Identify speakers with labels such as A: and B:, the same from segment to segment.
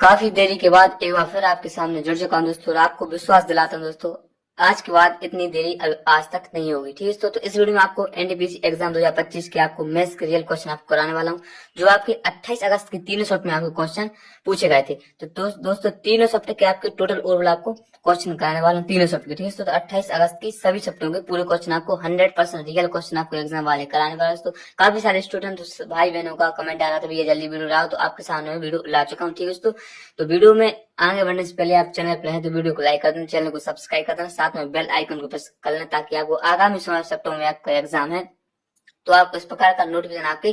A: काफी देरी के बाद एक बार फिर आपके सामने जुड़ चुका हूं दोस्तों, और आपको विश्वास दिलाता हूं दोस्तों, आज के बाद इतनी देरी आज तक नहीं होगी। ठीक है दोस्तों, तो इस वीडियो में आपको एनटीपीसी एग्जाम 2025 के आपको मैथ्स के रियल क्वेश्चन आपको कराने वाला हूं, जो आपके 28 अगस्त की तीनों शिफ्ट में आपको क्वेश्चन पूछे गए थे। तो दोस्तों तीनों शिफ्ट के आपके टोटल ओवरऑल आपको क्वेश्चन कराने वाला हूँ तीनों शिफ्ट के। ठीक है दोस्तों, तो 28 अगस्त की सभी शिफ्टों के पूरे क्वेश्चन आपको 100% रियल क्वेश्चन आपको एग्जाम वाले कराने वाला है। तो काफी सारे स्टूडेंट भाई बहनों का कमेंट आ रहा था भैया जल्दी वीडियो लाओ, तो आपके सामने मैं वीडियो ला चुका हूँ। ठीक है दोस्तों, तो वीडियो में आगे बढ़ने से पहले आप चैनल पर हैं तो वीडियो को लाइक कर देना, चैनल को सब्सक्राइब कर देना, साथ में बेल आइकन को प्रेस कर लेना, ताकि आपको आगामी समय सप्ताह में आपका एग्जाम है तो आपको इस प्रकार का नोटिफिकेशन आपके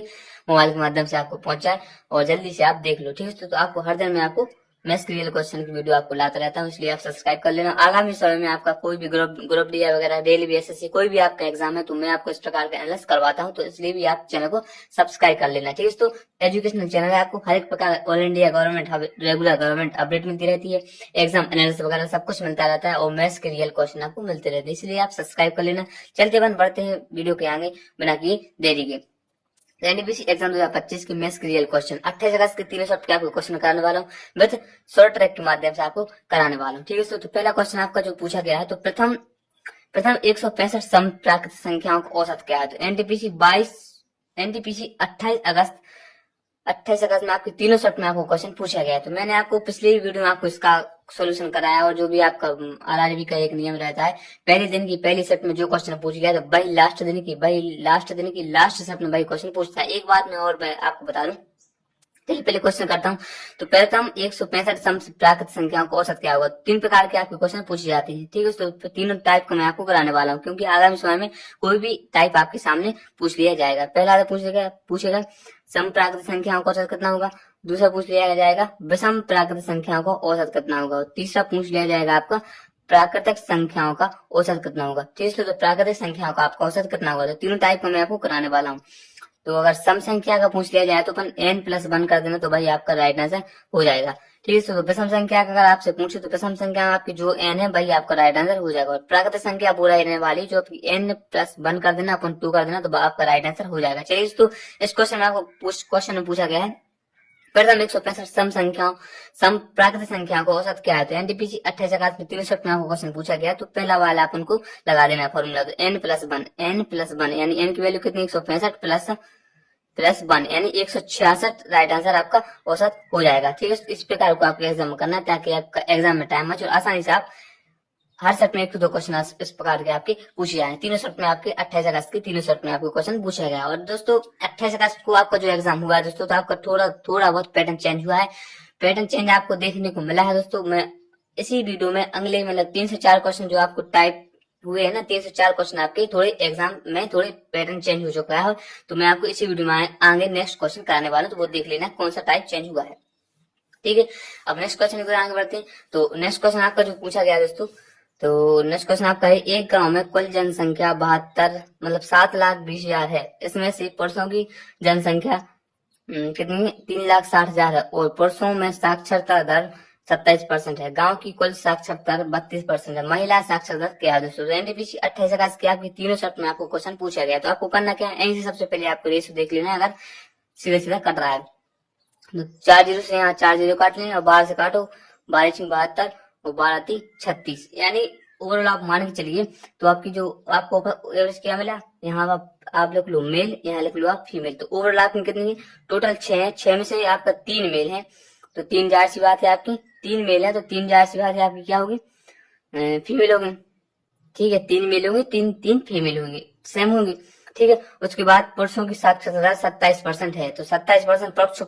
A: मोबाइल के माध्यम से आपको पहुंच जाए और जल्दी से आप देख लो। ठीक है, तो आपको हर दिन में आपको मैथ्स के रियल क्वेश्चन की वीडियो आपको लाता रहता हूँ, इसलिए आप सब्सक्राइब कर लेना। आगामी समय में आपका कोई भी ग्रुप डी वगैरह डेली भी एसएससी कोई भी आपका एग्जाम है तो मैं आपको इस प्रकार का एनालिसिस करवाता हूँ, तो इसलिए भी आप चैनल को सब्सक्राइब कर लेना। ठीक है, तो एजुकेशनल चैनल है, आपको हर एक प्रकार all India government regular government update मिलती रहती है, एग्जाम एनालिसिस वगैरह सब कुछ मिलता रहता है और मैथ्स के रियल क्वेश्चन आपको मिलते रहते हैं, इसलिए आप सब्सक्राइब कर लेना। चलते बढ़ते हैं वीडियो के आगे बिना किए देरी के। एनटीपीसी एग्जाम 2025 के मैथ्स के रियल क्वेश्चन 28 अगस्त के तीनों सब्जेक्ट के आपको क्वेश्चन कराने वाला हूँ, विद शॉर्ट ट्रैक के माध्यम से आपको कराने वाला हूँ। ठीक है, तो पहला क्वेश्चन आपका जो पूछा गया है, तो प्रथम 165 समप्राकृत संख्याओं का औसत क्या है। तो एनटीपीसी 28 अगस्त में आपके तीनों सेट में आपको क्वेश्चन पूछा गया है। तो मैंने आपको पिछले वीडियो में आपको इसका सॉल्यूशन कराया, और जो भी आपका आरआरबी का एक नियम रहता है, पहले दिन की पहली सेट में जो क्वेश्चन पूछ गया तो वही लास्ट दिन की लास्ट सेट में वही क्वेश्चन पूछता है। एक बात मैं और आपको बता दूं, चलिए पहले क्वेश्चन करता हूँ। तो प्रथम 165 समप्राकृत संख्याओं का औसत क्या होगा। तीन प्रकार के आपके क्वेश्चन पूछे जाते हैं। ठीक है, तो तीनों टाइप का मैं आपको कराने वाला हूँ, क्योंकि आगामी समय में कोई भी टाइप आपके सामने पूछ लिया जाएगा। पहला पूछेगा समप्राकृत संख्याओं का औसत कितना होगा, दूसरा पूछ लिया जाएगा विषम प्राकृत संख्याओं का औसत कितना होगा, और तीसरा पूछ लिया जाएगा आपका प्राकृतिक संख्याओं का औसत कितना होगा। ठीक है, तो प्राकृतिक संख्याओं का आपका औसत कितना होगा, तो तीनों टाइप का मैं आपको कराने वाला हूँ। तो अगर सम संख्या का पूछ लिया जाए तो अपन n+1 कर देना, तो भाई आपका राइट आंसर हो जाएगा। ठीक है, तो विषम संख्या का अगर आपसे पूछे तो विषम संख्या में आपकी जो n है भाई आपका राइट आंसर हो जाएगा, और प्राकृतिक संख्या पूरा रहने वाली जो n+1 कर देना अपन 2 कर देना, तो आपका राइट आंसर हो जाएगा। चलिए, तो इस क्वेश्चन में आपको क्वेश्चन में पूछा गया है प्रथम 165 सम प्राकृतिक संख्या को औसत क्या है। तो एनटीपीसी 28 अगस्त में 63 में आपको क्वेश्चन पूछा गया, तो पहला वाला अपन को लगा देना फॉर्मूला। तो n+1 यानी n की वैल्यू कितनी 165 प्लस 1 यानी 166 राइट आंसर आपका औसत हो जाएगा। ठीक है, इस प्रकार को आपको एग्जाम करना है, ताकि आपका एग्जाम में टाइम बचे और आसानी से आप हर सेट में 1 से 2 क्वेश्चन इस प्रकार के आपके पूछे जाए। तीनों सेट में आपके 28 अगस्त के तीनों सेट में आपको क्वेश्चन पूछा गया। और दोस्तों 28 अगस्त को आपका जो एग्जाम हुआ है दोस्तों, तो आपका थोड़ा बहुत पैटर्न चेंज हुआ है। पैटर्न चेंज आपको देखने को मिला है दोस्तों। मैं इसी वीडियो में अगले 3 से 4 क्वेश्चन जो आपको टाइप हुए हैं ना, 3 से 4 क्वेश्चन आपके थोड़े एग्जाम में थोड़े पैटर्न चेंज हो चुका है, तो मैं आपको इसी वीडियो में आगे नेक्स्ट क्वेश्चन कराने वाला हूँ, तो वो देख लेना कौन सा टाइप चेंज हुआ है। ठीक है, अब नेक्स्ट क्वेश्चन की आगे बढ़ते हैं। तो नेक्स्ट क्वेश्चन आपका जो पूछा गया दोस्तों, तो नेक्स्ट क्वेश्चन आपका है एक गांव में कुल जनसंख्या 7,20,000 है, इसमें से पुरुषों की जनसंख्या कितनी है 3,60,000 है, और पुरुषों में साक्षरता दर 27% है। गांव की कुल साक्षरता दर 32% है। महिला साक्षरता क्या है दोस्तों। एनटीपीसी 28 अगस्त के आपकी तीनों शर्त में आपको क्वेश्चन पूछा गया, तो आपको करना क्या है, यहीं से सबसे पहले आपको रेशो देख लेना है। अगर सीधा कट रहा है तो 4 जीरो से यहाँ 4 जीरो काट लेना, और 12 से काटो, 12 6 72 और 12 3 36, यानी ओवरऑल आप मान के चलिए तो आपकी जो आपको एवरेज क्या मिला, यहाँ आप लिख लो मेल, यहाँ लिख लो आप फीमेल। तो ओवरऑल आपकी कितनी है, टोटल 6 है। 6 में से आपका 3 मेल है, तो 3 जाहिर सी बात है आपकी 3 मेल है, तो 3 जाहिर सी बात है आपकी क्या होगी, फीमेल होगी। ठीक है, 3 मेल होंगे, 3 फीमेल होंगी, सेम होंगी। ठीक है, उसके बाद पुरुषों की साक्षरता 27% है, तो 27%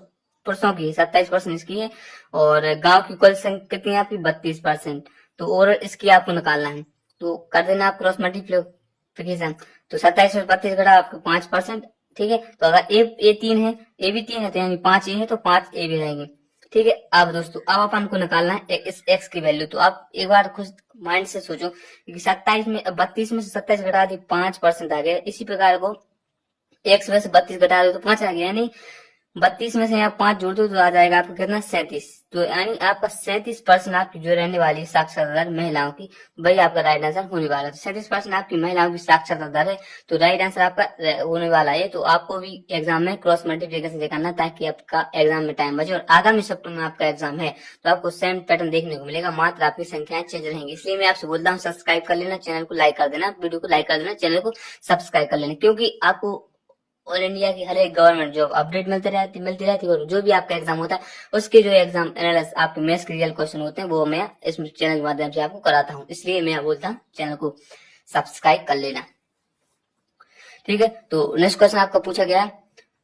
A: पुरुषों की 27% इसकी है, और गांव की कुल संख्या कितनी है आपकी 32%। तो और इसकी आपको निकालना है, तो कर देना आप क्रॉस मल्टीप्लिकेशन। तो 27 में 32 घटा आपको 5%। ठीक है, तो अगर ए 3 है, ए भी 3 है, तो यानी 5 ए है, तो 5 ए भी रहेंगे। ठीक है, अब दोस्तों अब अपन को निकालना है इस एक्स की वैल्यू। तो आप एक बार खुद माइंड से सोचो कि 27 में 32 में से 27 घटा दी 5% आ गया। इसी प्रकार को एक्स में से 32 घटा दो तो 5 आ गया, यानी 32 में से आप 5 जोड़ दो तो आ जाएगा आपका कितना 37। तो यानी आपका 37% आपकी जो रहने वाली साक्षरता दर महिलाओं की, वही आपका राइट आंसर होने वाला है। तो 37% आपकी महिलाओं की साक्षरता दर है, तो राइट आंसर आपका होने वाला है। तो आपको भी एग्जाम में क्रॉस मल्टीप्लिकेशन से करना, ताकि आपका एग्जाम में टाइम बचे। और आगामी सप्ताह में आपका एग्जाम है तो आपको सेम पैटर्न देखने को मिलेगा, मात्र आपकी संख्याएं चेंज रहेंगी। इसलिए मैं आपसे बोलता हूँ सब्सक्राइब कर लेना, चैनल को लाइक कर देना, वीडियो को लाइक कर देना, चैनल को सब्सक्राइब कर लेना, क्योंकि आपको ऑल इंडिया की हर एक गवर्नमेंट जॉब अपडेट मिलती रहती है। और जो भी आपका एग्जाम होता है उसके जो एग्जाम एनालिसिस आपके मैथ्स के रियल क्वेश्चन होते हैं वो मैं इस चैनल के माध्यम से आपको कराता हूँ। इसलिए मैं बोलता हूँ चैनल को सब्सक्राइब कर लेना, ठीक है। तो नेक्स्ट क्वेश्चन आपका पूछा गया है,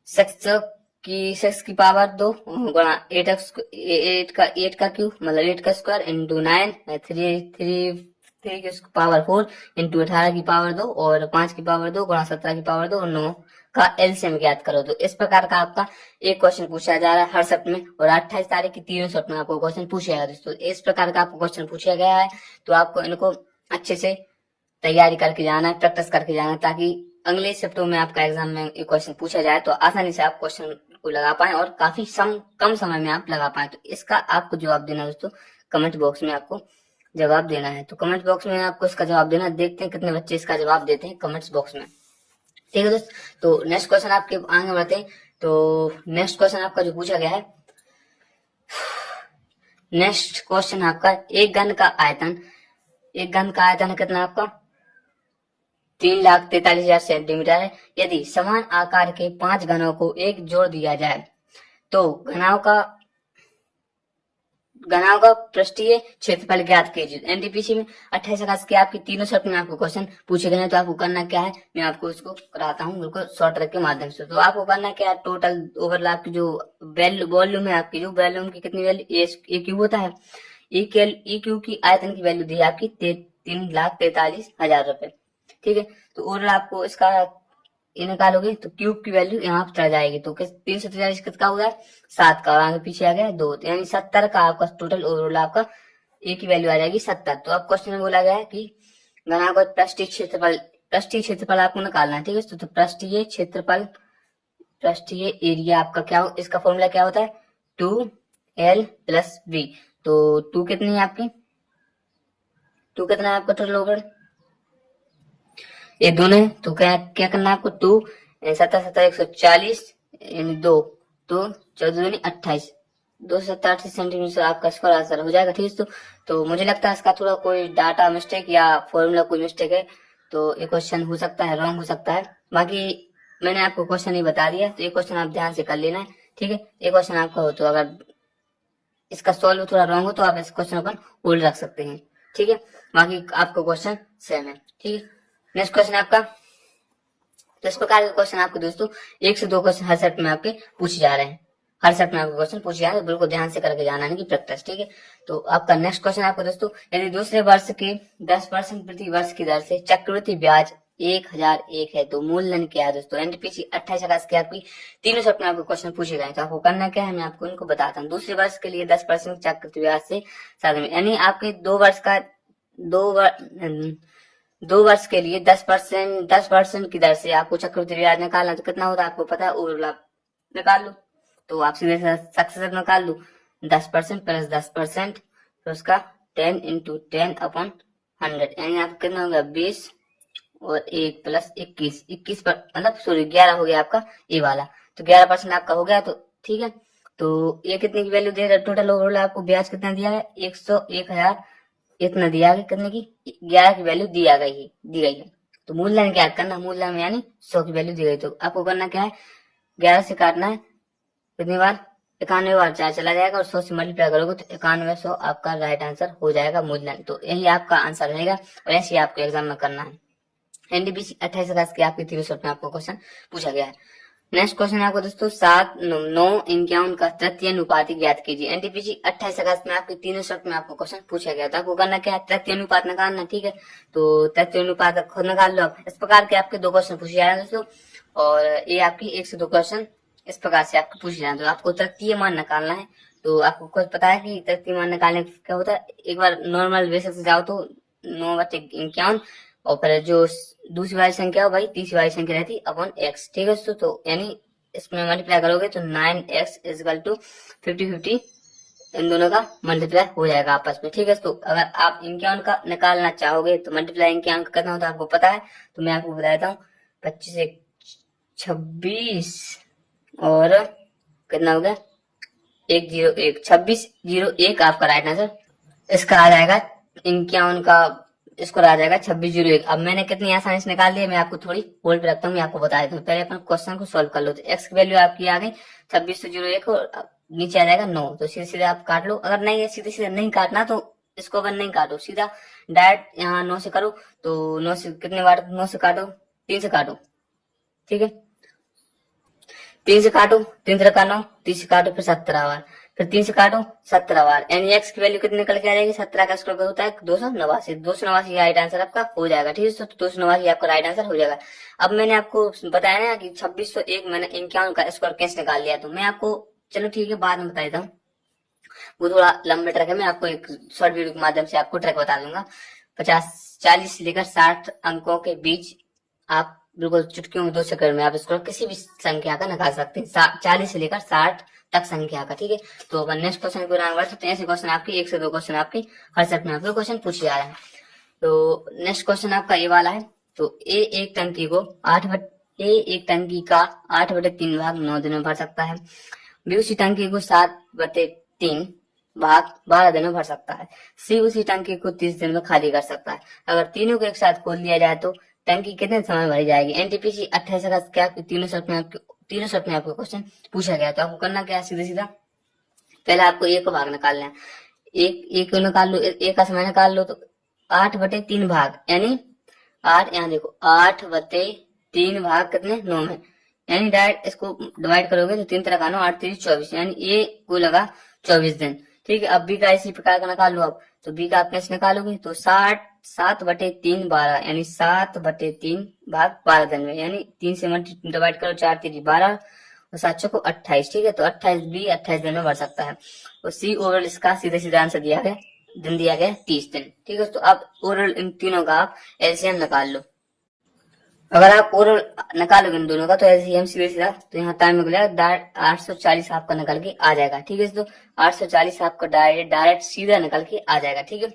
A: सिक्स की पावर 2 गुणा 8 का क्यूब मतलब 8 का स्क्वायर इंटू 9 3 की पावर 4 इंटू 18 की पावर 2 और 5 की पावर 2 गुणा 17 की पावर 2 और 9 का एलसीएम ज्ञात करो। तो इस प्रकार का आपका एक क्वेश्चन पूछा जा रहा है हर शिफ्ट में, और 28 तारीख की तीनों शिफ्ट में आपको क्वेश्चन पूछा गया। दोस्तों इस प्रकार का आपको क्वेश्चन पूछा गया है, तो आपको इनको अच्छे से तैयारी करके जाना है, प्रैक्टिस करके जाना है, ताकि अगले शिफ्टों में आपका एग्जाम में एक क्वेश्चन पूछा जाए तो आसानी से आप क्वेश्चन को लगा पाए और काफी कम समय में आप लगा पाए। तो इसका आपको जवाब देना दोस्तों कमेंट बॉक्स में आपको जवाब देना है। तो कमेंट बॉक्स में आपको इसका जवाब देना, देखते हैं कितने बच्चे इसका जवाब देते हैं कमेंट्स बॉक्स में, ठीक है दोस्त। तो नेक्स्ट क्वेश्चन आपके आगे बढ़ते हैं। तो नेक्स्ट क्वेश्चन आपका जो पूछा गया है, नेक्स्ट क्वेश्चन आपका एक घन का आयतन है कितना आपका 3,43,000 सेंटीमीटर है। यदि समान आकार के 5 घनों को एक जोड़ दिया जाए तो घनाओं का पृष्ठीय क्षेत्रफल ज्ञात कीजिए। एनटीपीसी में 28 अगस्त के आपकी तीनों शर्ट में आपको क्वेश्चन पूछे गए हैं। तो आपको करना क्या है, मैं आपको इसको कराता हूँ बिल्कुल शॉर्ट ट्रिक के माध्यम से। तो आपको करना क्या है, टोटल ओवरलैप की जो वॉल्यूम है आपकी, जो वॉल्यूम की कितनी वैल्यू ए क्यूब होता है, ई क्यूब की आयतन की वैल्यू दी है आपकी 3,43,000 रुपए, ठीक है। तो ओवरऑल आपको इसका ये निकालोगे तो क्यूब की वैल्यू यहाँ पर चढ़ जाएगी। तो 343 किसका हो गया 7 का, और आगे पीछे आ गया 2, यानी 70 का आपका टोटल ओवरऑल आपका ए की वैल्यू आ जाएगी 70। तो अब क्वेश्चन में बोला गया है कि घनाभ पृष्ठीय क्षेत्रफल आपको निकालना है, ठीक है। तो पृष्ठीय एरिया आपका क्या हो, इसका फॉर्मूला क्या होता है 2L+V। तो 2 कितनी है आपकी, 2 कितना है आपका टोटल ओवरऑल, ये दोनों है। तो क्या करना है आपको 2 7 140 यानी 2 तो 14 28 287 सेंटीमीटर आपका स्क्वायर आंसर हो जाएगा, ठीक है। तो मुझे लगता है इसका थोड़ा कोई डाटा मिस्टेक या फॉर्मूला कोई मिस्टेक है, तो ये क्वेश्चन हो सकता है रॉन्ग हो सकता है। बाकी मैंने आपको क्वेश्चन ही बता दिया, तो ये क्वेश्चन आप ध्यान से कर लेना है, ठीक है। ये क्वेश्चन आपका हो तो अगर इसका सॉल्व थोड़ा रॉन्ग हो तो आप इस क्वेश्चन अपन होल्ड रख सकते हैं, ठीक है। बाकी आपको क्वेश्चन सेम है, ठीक है। नेक्स्ट क्वेश्चन आपका, तो इस प्रकार के क्वेश्चन आपको दोस्तों 1 से 2 क्वेश्चन हर सेट में आपके पूछे जा रहे हैं, हर सेट में आपको क्वेश्चन पूछे जा रहे हैं, बिल्कुल ध्यान से करके जाना है कि प्रैक्टिस, ठीक है। तो आपका नेक्स्ट क्वेश्चन आपको दोस्तों, यदि दूसरे वर्ष के 10% प्रति वर्ष की दर से चक्रवृद्धि ब्याज 1001 है तो मूलधन क्या है दोस्तों। एनटीपीसी 28 अगस्त के आपकी तीनों सेट में आपको क्वेश्चन पूछे गए। तो आपको करना क्या है, मैं आपको इनको बताता हूँ। दूसरे वर्ष के लिए 10% चक्रवृद्धि ब्याज से साथ में, यानी आपके 2 वर्ष के लिए 10% की दर से आपको चक्रवृद्धि ब्याज निकालना, तो कितना होता है आपको पता है, ओवरलैप निकाल लो। तो आप सीधे सक्सेसर निकाल लो, 10% प्लस 10% तो उसका 10 × 10/100 यानी आपको कितना होगा 20 और 1 + 21 पर मतलब सॉरी 11 हो गया आपका ये वाला। तो 11% आपका हो गया, तो ठीक है। तो ये कितने की वैल्यू दे रहा है, टोटल ओवरऑल आपको ब्याज कितना दिया है 101,000 इतना दिया गया, कितने की 11 की वैल्यू दी गई है। तो मूलधन क्या करना, मूलधन यानी 100 की वैल्यू दी गई। तो आपको करना क्या है 11 से काटना है कितनी बार 91 बार 4 चला जाएगा और 100 से मल्टीप्लाई करोगे तो 9100 आपका राइट आंसर हो जाएगा मूलधन। तो यही आपका आंसर रहेगा और ऐसे आपको एग्जाम में करना है। एनडीपीसी 28 अगस्त के आपके 300 में आपको क्वेश्चन पूछा गया है। नेक्स्ट क्वेश्चन है आपको दोस्तों 7 9 51 का तृतीय अनुपात ज्ञात कीजिए। एनटीपीसी 28 अगस्त में आपके तीनों शब्द में आपको क्वेश्चन पूछा गया था। आपको करना क्या है तृतीय अनुपात निकालना, ठीक है। तो तृतीय अनुपात खुद निकाल लो आप। इस प्रकार के आपके 2 क्वेश्चन पूछे जा रहे हैं दोस्तों, और ये आपकी 1 से 2 क्वेश्चन इस प्रकार से आपको पूछे जा रहे हैं। तो आपको तृतीय मान निकालना है। तो आपको कुछ पता है कि तृतीय मान निकालने क्या होता है, एक बार नॉर्मल बेसिस से जाओ तो 9/51 और फिर जो दूसरी वाली संख्या हो भाई तीसरी वाली संख्या रहती अपॉन x, ठीक है। तो यानी इसमें मल्टीप्लाई करोगे तो 9x इजकल टू 50 इन दोनों का मल्टीप्लाई हो जाएगा आपस में। ठीक है, तो अगर आप इनके अंक का निकालना चाहोगे तो मल्टीप्लाई इनके अंक कितना होता है आपको पता है, तो मैं आपको बता देता हूँ। 25 एक 26 और कितना हो गया 101, 2601 आपका राइट आंसर इसका आ जाएगा। इक्यावन का इसको आ जाएगा 2601। अब मैंने कितनी आसानी से निकाल दिया, मैं आपको थोड़ी होल्ड पे रखता हूँ, मैं आपको बता देता हूँ। पहले अपन क्वेश्चन को सॉल्व कर लो। तो एक्स की वैल्यू आपकी आ गई 2601 और नीचे आ जाएगा 9। तो सीधे सीधे आप काट लो। अगर नहीं है सीधे सीधे नहीं काटना तो इसको अपन नहीं काटो, सीधा डायरेक्ट यहाँ 9 से करो। तो 9 से कितने बार 9 से काटो, 3 से काटो। ठीक है, 3 से काटो, 3 से का 9, 3 से काटो फिर 17 बार, फिर 3 से काटो 17 बार, यानी एक्स की वैल्यू कितनी निकल के आ जाएगी 17 का स्क्वायर होता है 289। 289 राइट आंसर आपका हो जाएगा। ठीक है, तो 289 आपका राइट आंसर हो जाएगा। अब मैंने आपको बताया ना कि 2601 मैंने 51 का स्क्वायर कैसे निकाल लिया, तो मैं आपको चलो ठीक है बाद में बता देता हूँ, वो थोड़ा लंबा ट्रैक है। मैं आपको एक शॉर्ट वीडियो के माध्यम से आपको ट्रैक बता दूंगा। 40 से लेकर 60 अंकों के बीच आप बिल्कुल चुटकियों में 2 सेकंड में आप इसको किसी भी संख्या का निकाल सकते हैं, 40 से लेकर 60 तक संख्या का। ठीक है, तो अपन नेक्स्ट क्वेश्चन को बढ़ सकते हैं। ऐसे क्वेश्चन आपके 1 से 2 क्वेश्चन आपके हर सेट में आपको क्वेश्चन पूछे जा रहे हैं। तो नेक्स्ट क्वेश्चन आपका ये वाला है। तो ए एक टंकी का 8/3 भाग 9 दिन में भर सकता है। बी उसी टंकी को 7/3 भाग 12 दिन में भर सकता है। सी उसी टंकी को 30 दिन में खाली कर सकता है। अगर तीनों को एक साथ खोल दिया जाए तो टंकी कितने समय में भरी जाएगी। एनटीपीसी 28 का क्या तीनों शर्त में आपको क्वेश्चन पूछा गया। तो आपको करना क्या है, सीधा सीधा पहले आपको एक भाग निकालना है। एक को निकाल लो, एक का समय निकाल लो तो 8/3 भाग, यानी 8, यहाँ देखो 8/3 भाग कितने 9 में, यानी डायरेक्ट इसको डिवाइड करोगे तो 3 तरह का 9, 8 3 24, यानी ये को लगा 24 दिन। ठीक है, अब बी का इसी प्रकार का निकाल लो। अब तो बी का आप कैसे निकालोगे, तो 7/3 12, यानी 7/3 भाग 12 दिन में, यानी 3 से डिवाइड करो, 4 3 12 और 7 को 28। ठीक है, तो 28 दिन में भर सकता है। और सी ओवरऑल इसका सीधे सीधा आंसर दिया गया, दिन दिया गया 30 दिन। ठीक है, तो अब ओवरऑल इन तीनों का आप एलसीएम निकाल लो। अगर आप ओवरऑल निकालोगे इन दोनों का तो एलसीएम सीधे सीधा, तो यहाँ टाइम निकल जाएगा 840 आपका निकल के आ जाएगा। ठीक है, तो 840 आपका डायरेक्ट सीधा निकल के आ जाएगा। ठीक है,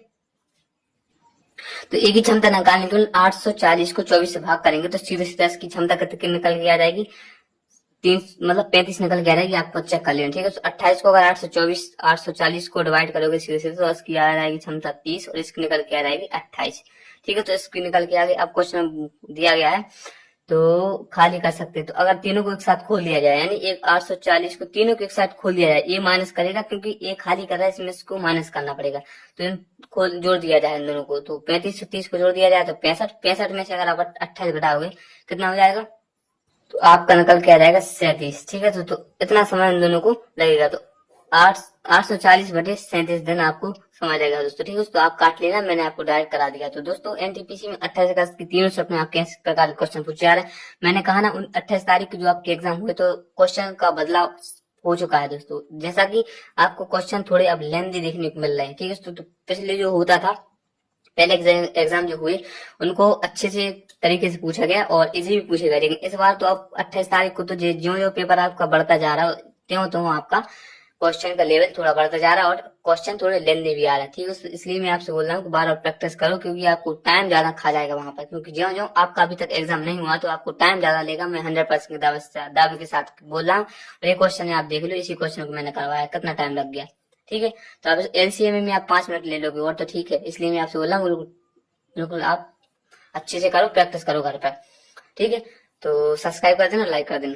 A: तो एक ही क्षमता निकालने के लिए 840 को 24 से भाग करेंगे तो सीधे सीधा इसकी क्षमता कितनी निकल के आ जाएगी, 35 निकल के आ जाएगी। आपको चेक कर लेना। ठीक है, तो 28 को अगर 840 को डिवाइड करोगे सीधे सीधे तो इसकी आ जाएगी क्षमता 30 और इसकी निकल के आ जाएगी 28। ठीक है, तो इसकी निकल के आ गई। अब क्वेश्चन दिया गया है तो खाली कर सकते हैं। तो अगर तीनों को एक साथ खोल दिया जाए, यानी एक 840 को तीनों को एक साथ खोल दिया जाए, ये माइनस करेगा क्योंकि ये खाली कर रहा है, इसमें इसको माइनस करना पड़ेगा। तो इन खोल जोड़ दिया जाए इन दोनों को, तो 35 से 30 को जोड़ दिया जाए तो 65 में से अगर आप 28 घटाओगे कितना हो जाएगा, तो आपका निकल के आ जाएगा 37। ठीक है, तो इतना समय इन दोनों को लगेगा। तो 840/37 दिन आपको समय लगेगा दोस्तों। ठीक है, तो आप काट लेना, मैंने आपको डायरेक्ट करा दिया। तो दोस्तों एनटीपीसी में 28 अगस्त की तीनों शब्द में आपके इस प्रकार के क्वेश्चन पूछे जा रहे हैं। मैंने कहा ना 28 तारीख को जो आपके एग्जाम हुए तो क्वेश्चन का बदलाव हो चुका है दोस्तों। जैसा कि आपको क्वेश्चन थोड़े अब लेंथी देखने को मिल रहे हैं। ठीक है, तो पिछले जो होता था पहले एग्जाम जो हुए उनको अच्छे से तरीके से पूछा गया और इजी भी पूछे गए, लेकिन इस बार तो अब 28 तारीख को तो ज्यो ज्यो पेपर आपका बढ़ता जा रहा है त्यों आपका क्वेश्चन का लेवल थोड़ा बढ़ता जा रहा है और क्वेश्चन थोड़े लेंदी भी आ रहा है। ठीक है, इसलिए मैं आपसे बोल रहा हूँ कि बार बार प्रैक्टिस करो, क्योंकि आपको टाइम ज्यादा खा जाएगा वहां पर, क्योंकि ज्यो ज्यो आपका अभी तक एग्जाम नहीं हुआ तो आपको टाइम ज्यादा लेगा। मैं 100% दावे के साथ बोल रहा हूँ। और ये क्वेश्चन आप देख लो, इसी क्वेश्चन को मैंने करवाया, कितना टाइम लग गया। ठीक है, तो आप एलसीएम में आप 5 मिनट ले लोगे और तो ठीक है, इसलिए मैं आपसे बोल रहा हूँ बिल्कुल आप अच्छे से करो, प्रैक्टिस करो घर पर। ठीक है, तो सब्सक्राइब कर देना, लाइक कर देना।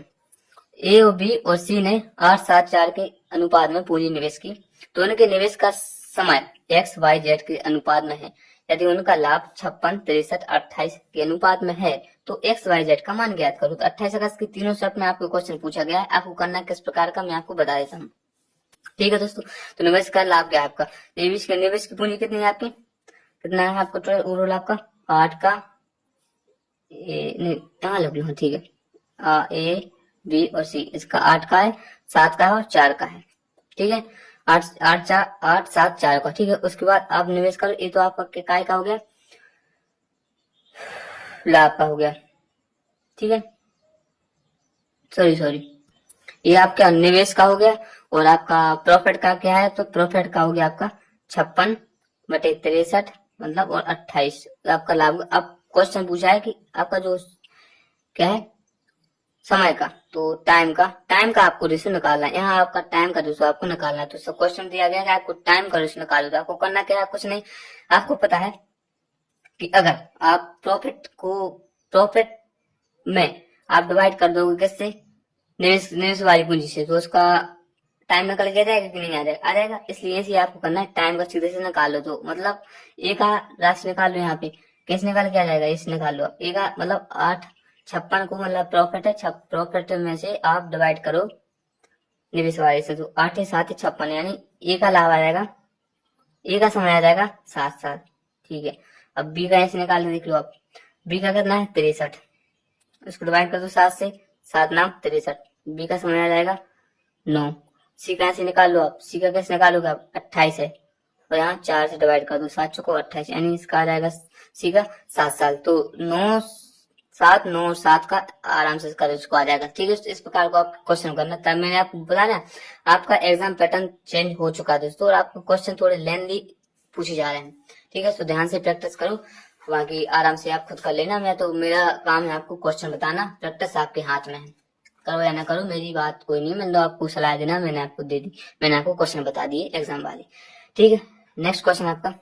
A: ए और बी और सी ने 8-7-4 के अनुपात में पूंजी निवेश की, तो उनके निवेश का समय XYZ के अनुपात में है। यदि उनका लाभ 56, 63, 28 के अनुपात में है तो XYZ का मान ज्ञात करो। तो 28 अगस्त की तीनों शर्त में आपको क्वेश्चन पूछा गया है, आपको करना किस प्रकार का मैं आपको बता देता हूँ। ठीक है दोस्तों, तो निवेश का लाभ क्या है आपका, निवेश की पूंजी कितनी है आपकी, कितना है आपको ओवरऑल आपका 8 का नहीं कहाँ लग रही हूँ। ठीक है, ए बी और सी, इसका 8 का है, 7 का है और 4 का है। ठीक है, 8 7 4 का। ठीक है, उसके बाद आप निवेश करो, ये तो आपका काय का हो गया, लाभ का हो गया। ठीक है, सॉरी ये आपका निवेश का हो गया। और आपका प्रॉफिट का क्या है, तो प्रॉफिट का हो गया आपका 56/63 मतलब और 28 आपका लाभ। अब क्वेश्चन पूछा है कि आपका जो क्या है समय का, तो टाइम का आपको रेशियो निकालना है। यहाँ आपका टाइम का रेशियो आपको निकालना है। तो सब क्वेश्चन दिया गया है कि आपको टाइम का रेशियो निकालो। तो आपको करना क्या है, कुछ नहीं, आपको पता है कि अगर आप प्रॉफिट में आप डिवाइड कर दोगे किससे, निवेश वाली पूंजी से, तो उसका टाइम निकल के आ जाएगा कि नहीं आ जाएगा, आ जाएगा। इसलिए इसे आपको करना है टाइम का सीधे से निकाल लो। तो मतलब एक का राशि निकाल लो, यहाँ पे कैसे निकाल के आ जाएगा, इसे निकाल लो। एक का मतलब 8/56 को मतलब प्रॉफिट है, प्रॉफिट में से आप डिवाइड करो निवेश वाले से, तो 8 7 56 यानी ए का लाभ आ जाएगा, ए का समय आ जाएगा 7 साल। ठीक है, अब बी का ऐसे निकाल के देख लो आप। बी का कितना है 63, उसको डिवाइड कर दो 7 से, 7×9 = 63, बी का समय आ जाएगा 9। सी का ऐसे निकाल लो आप, सी का कैसे निकालोगे आप, 28 है और यहाँ 4 से डिवाइड कर दो, 7×4 = 28 यानी इसका आ जाएगा सी का 7 साल। तो 9 7 का आराम से इसका उसको आ जाएगा। ठीक है, इस प्रकार को आप क्वेश्चन करना। तब मैंने आपको बताया आपका एग्जाम पैटर्न चेंज हो चुका है दोस्तों, और आपको क्वेश्चन थोड़े लेंथी पूछे जा रहे हैं। ठीक है, तो ध्यान से प्रैक्टिस करो, बाकी आराम से आप खुद कर लेना। मैं तो मेरा काम है आपको क्वेश्चन बताना, प्रैक्टिस आपके हाथ में है, करो या ना करो मेरी बात कोई नहीं, मैंने तो आपको सलाह देना, मैंने आपको दे दी, मैंने आपको क्वेश्चन बता दिए एग्जाम वाले। ठीक है, नेक्स्ट क्वेश्चन आपका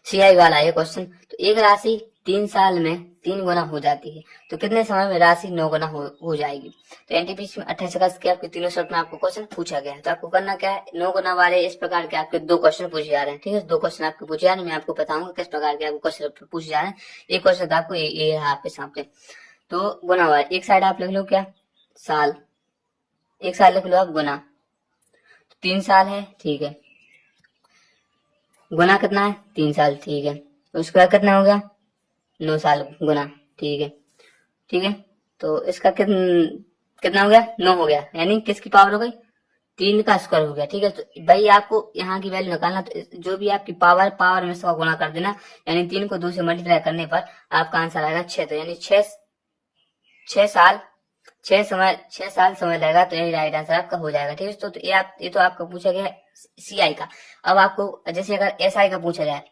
A: सीआई वाला है क्वेश्चन। तो एक राशि 3 साल में 3 गुना हो जाती है, तो कितने समय में राशि 9 गुना हो जाएगी। तो एनटीपीसी में 28 अगस्त के आपके तीनों शर्त में आपको क्वेश्चन पूछा गया है। तो आपको करना क्या है, 9 गुना वाले इस प्रकार के आपके 2 क्वेश्चन पूछे जा रहे हैं। ठीक है, 2 क्वेश्चन आपके पूछे जा रहे हैं, मैं आपको बताऊंगा किस प्रकार के आपको क्वेश्चन पूछे जा रहे हैं। एक क्वेश्चन आपको ये है आपके सामने, तो गुना वाले एक साइड आप लिख लो क्या साल, एक साल लिख लो आप गुना, 3 साल है। ठीक है, गुना कितना है 3 साल। ठीक है, तो उसका कितना हो गया 9 साल गुना। ठीक है, ठीक है, तो इसका कितना हो गया 9 हो गया, यानी किसकी पावर हो गई 3 का स्क्वायर हो गया। ठीक है, तो भाई आपको यहाँ की वैल्यू निकालना, तो जो भी आपकी पावर में इसका गुणा कर देना, यानी 3 को 2 से मल्टीप्लाई करने पर आपका आंसर आएगा 6। तो यानी 6 साल समय लगेगा, तो यही राइट आंसर आपका हो जाएगा। ठीक है, तो ये तो आपका पूछा गया सीआई का। अब आपको जैसे अगर एसआई का पूछा जाए,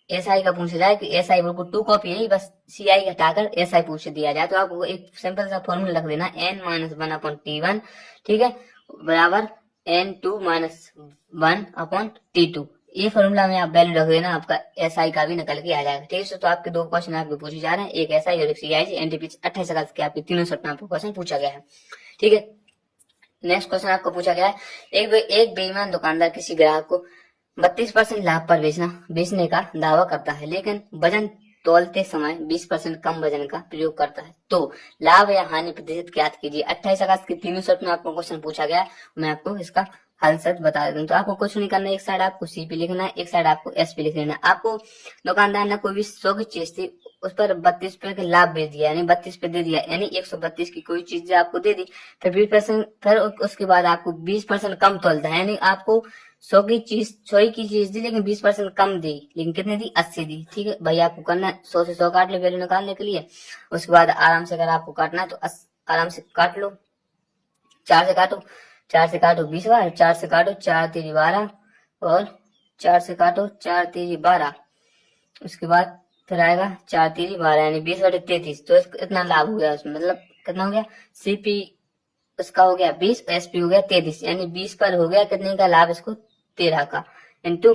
A: एसआई का पूछा जाए कि एसआई बिल्कुल 2 कॉपी है, बस सीआई हटाकर एसआई पूछ दिया जाए, तो आपको एक सिंपल सा फॉर्मूला रख देना n-1/t1, ठीक है, बराबर n2-1/t2। ये फॉर्मूला में आप वैल्यू रख देना, आपका एसआई का भी निकल के आ जाएगा। ठीक है, तो आपके 2 क्वेश्चन आपके पूछे जा रहे हैं, एक एसआई और एक सीआई। एनटीपीसी 28 अगस्त के आपके तीनों शर्त में आपको क्वेश्चन पूछा गया है। ठीक है, नेक्स्ट क्वेश्चन आपको पूछा गया है, एक बेईमान दुकानदार किसी ग्राहक को 32% लाभ पर बेचने का दावा करता है, लेकिन वजन तौलते समय 20% कम वजन का प्रयोग करता है, तो लाभ या हानि प्रतिशत ज्ञात कीजिए। 28 अगस्त की तीनों शर्त में आपको क्वेश्चन पूछा गया, मैं आपको इसका हल सच बता देता हूँ। तो आपको कुछ नहीं करना, एक साइड आपको सी पे लिखना है, एक साइड आपको एस पे लिख लेना है। आपको दुकानदार ने कोई भी 100 की चीज थी, उस पर 32 रुपए का लाभ बेच दिया, यानी 32 पे दे दिया, यानी 132 की कोई चीज आपको दे दी, फिर 20%, फिर उसके बाद आपको 20% कम तोलता है, यानी आपको 100 की चीज दी, लेकिन 20% कम दी, लेकिन कितनी दी 80 दी। ठीक है भाई, आपको करना है 100 से 100 काट लो वैल्यू निकालने के लिए, उसके बाद आराम से अगर आपको काटना है तो आराम से काट लो, 4 से काटो, 4 से काटो 20 बार, 4 से काटो 4 3 12 और 4 से काटो 4 3 12, उसके बाद फिर आएगा 4 3 12 यानी 20/33। तो इतना लाभ हो गया उसमें, मतलब कितना हो गया, सीपी उसका हो गया 20, एसपी हो गया 33, यानी 20 पर हो गया कितने का लाभ इसको 13 का, इंटू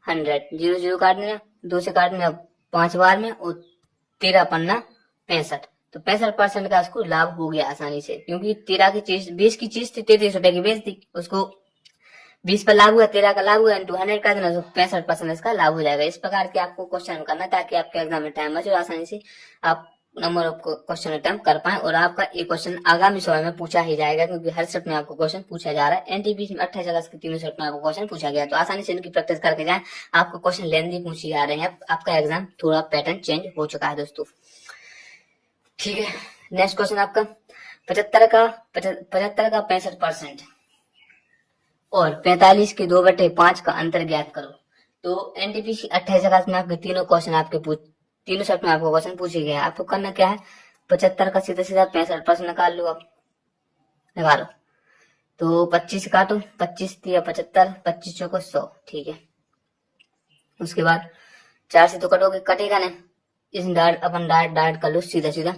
A: 100, 0 0 काटने 2 से काटने 5 बार में, और 13×5 = 65, तो 65% का इसको लाभ हो गया आसानी से, क्योंकि 13 की चीज 20 की चीज थी, 33 रुपए की बेच दी, उसको 20 पर लाभ हुआ, 13 का लाभ हुआ, इंटू 100 का देना, तो 65% इसका लाभ हो जाएगा। इस प्रकार के आपको क्वेश्चन करना, ताकि आपके एग्जाम में टाइम बचे और आसानी से आप नंबर ऑफ क्वेश्चन अटेम्प्ट कर पाए, और आपका एक क्वेश्चन आगामी समय में पूछा ही जाएगा, क्योंकि हर सेट में आपको क्वेश्चन पूछा जा रहा है। एनटीपीसी में 28 अगस्त के तीनों सेट में आपको क्वेश्चन पूछा गया, तो आसानी से इनकी प्रैक्टिस करके जाएं। आपको क्वेश्चन लेंथी पूछे जा रहे हैं, आपका एग्जाम थोड़ा पैटर्न चेंज हो चुका है दोस्तों। ठीक है, नेक्स्ट क्वेश्चन आपका 75 का 65% और 45 के 2/5 का अंतर ज्ञात करो। तो एनटीपीसी 28 अगस्त में आपके तीनों क्वेश्चन तीनों सेट में आपको क्वेश्चन पूछे गए। आपको करना क्या है, 75 का सीधा सीधा 65% निकाल लो आप, लगा लो। तो 25 काटो, 25 तिया 75, 25 चौको 100, ठीक है। उसके बाद 4 से तो कटोगे, कटेगा नहीं, इस डायरेक्ट अपन डायरेक्ट कर लो सीधा सीधा।